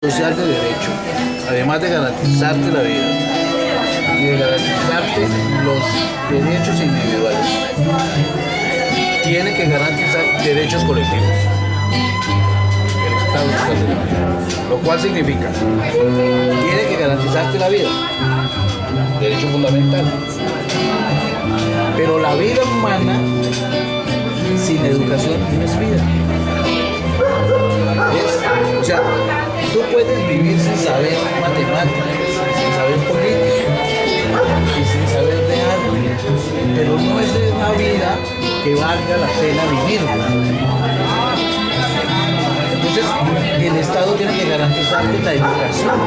social de derecho, además de garantizarte la vida y de garantizarte los derechos individuales, tiene que garantizar derechos colectivos. El Estado Social de Derecho. Lo cual significa, tiene que garantizarte la vida, derecho fundamental. Pero la vida humana sin educación no es vida. ¿Ves? O sea, tú puedes vivir sin saber matemáticas, sin saber política y sin saber de arte, pero no es una vida que valga la pena vivirla. Entonces, el Estado tiene que garantizarte la educación.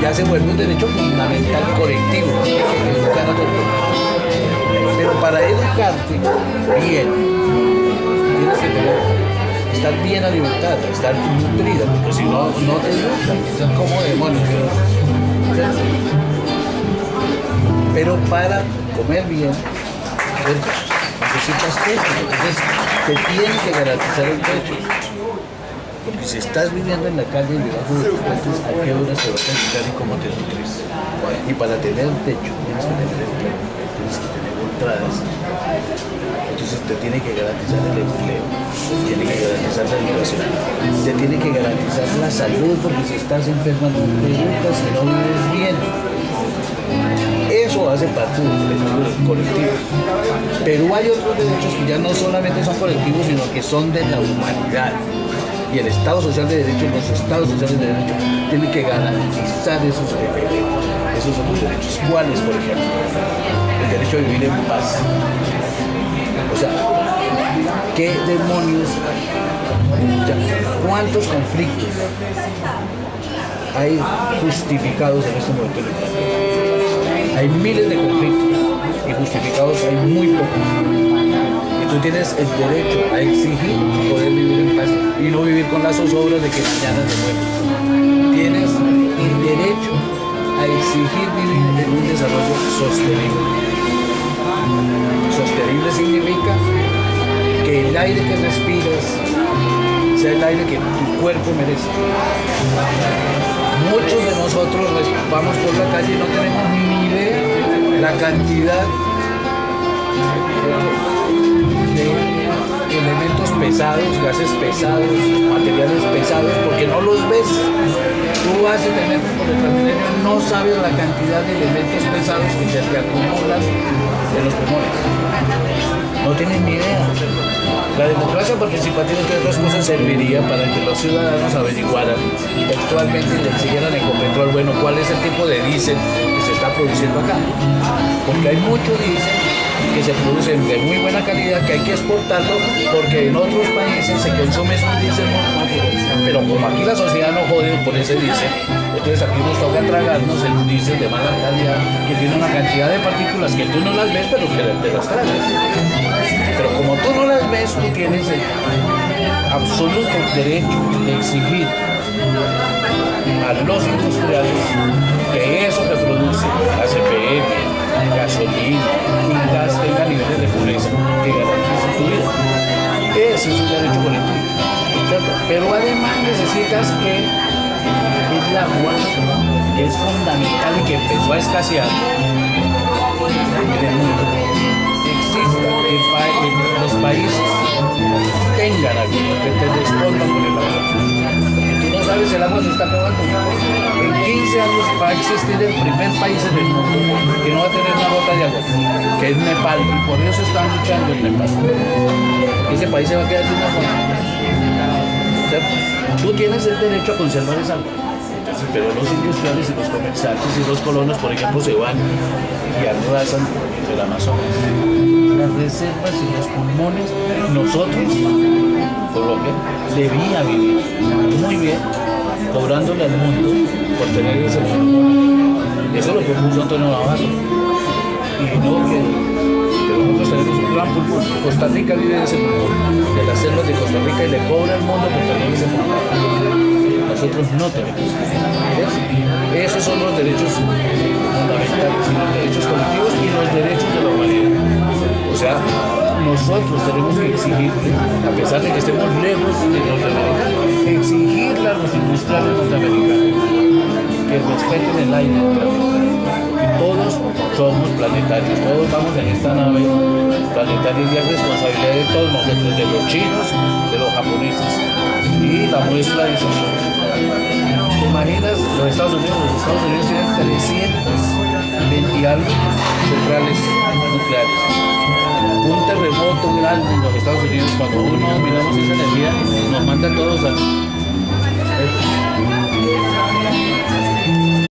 Ya se vuelve un derecho fundamental colectivo, educar a todos. Pero para educarte bien, tienes que estar bien alimentada, estar nutrida, porque si no, no te educan, son como demonios. Pero para comer bien, necesitas techo, entonces te tienen que garantizar el techo. Porque si estás viviendo en la calle debajo de tus puentes, ¿a qué horas te vas a dedicar y cómo te nutres? Y para tener techo tienes que tener empleo, tienes que tener entradas. Entonces te tiene que garantizar el empleo, tiene que garantizar la educación, te tiene que garantizar la salud, porque si estás enfermo no te educas y no vives bien. Eso hace parte del derecho colectivo. Pero hay otros derechos que ya no solamente son colectivos, sino que son de la humanidad. Y el Estado Social de Derecho, los Estados Sociales de Derecho, tienen que garantizar esos otros derechos. ¿Cuáles, por ejemplo? El derecho a vivir en paz. O sea, ¿qué demonios? ¿Cuántos conflictos hay justificados en este momento en el planeta? Hay miles de conflictos y justificados hay muy pocos. Y tú tienes el derecho a exigir poder vivir en paz y no vivir con las zozobras de que mañana te mueres. Tienes el derecho a exigir vivir en un desarrollo sostenible. Sostenible significa que el aire que respiras sea el aire que tu cuerpo merece. Muchos de nosotros vamos por la calle y no tenemos ni idea la cantidad de elementos pesados, gases pesados, materiales pesados, porque no los ves. Tú vas a tener por el Transmilenio, no sabes la cantidad de elementos pesados que se te acumulan en los pulmones. No tienes ni idea. La democracia participativa, entre otras cosas, serviría para que los ciudadanos averiguaran textualmente y le exigieran Ecopetrol, bueno, cuál es el tipo de diésel que se está produciendo acá. Porque hay mucho diésel que se produce de muy buena calidad, que hay que exportarlo, porque en otros países se consume un diésel normal, pero como aquí la sociedad no jode por ese diésel, entonces aquí nos toca tragarnos el diésel de mala calidad, que tiene una cantidad de partículas que tú no las ves, pero que te las tragas. Pero como tú no las ves, tú tienes el absoluto derecho de exigir a los industriales que eso que produce ACPM, gasolina y gas tenga niveles de pureza que garanticen tu vida. Ese es un derecho colectivo, ¿cierto? Pero además necesitas que el agua, que es fundamental y que empezó a escasear en el mundo, exista, que los países tengan agua, que te respondan por el agua. Tú no sabes, el agua se está acabando. En 15 años va a existir el primer país en el mundo que no va a tener una gota de agua, que es Nepal, y por eso están luchando en Nepal. Ese país se va a quedar sin agua. ¿Cierto? Tú tienes el derecho a conservar esa agua. Pero los industriales y los comerciantes y los colonos, por ejemplo, se van y arrasan el Amazonas. Las reservas y los pulmones, nosotros, Colombia, debía vivir muy bien, cobrándole al mundo por tener ese pulmón. Eso lo propuso Antonio Navarro. Y no que nosotros tenemos un gran pulmón. Costa Rica vive de ese pulmón, de las selvas de Costa Rica, y le cobra al mundo por tener ese pulmón. Nosotros no tenemos. ¿Ves? Esos son los derechos fundamentales, y los derechos colectivos y los derechos de la humanidad. O sea, nosotros tenemos que exigirle, a pesar de que estemos lejos de Norteamérica, exigirle a los industriales norteamericanos que respeten el aire del planeta. Y todos somos planetarios, todos vamos en esta nave planetaria y es responsabilidad de todos nosotros, de los chinos, de los japoneses. Y la muestra de eso. ¿Te imaginas los Estados Unidos? Los Estados Unidos tienen 320 y algo centrales nucleares. Un terremoto grande en los Estados Unidos, cuando uno miramos esa energía, nos manda a todos a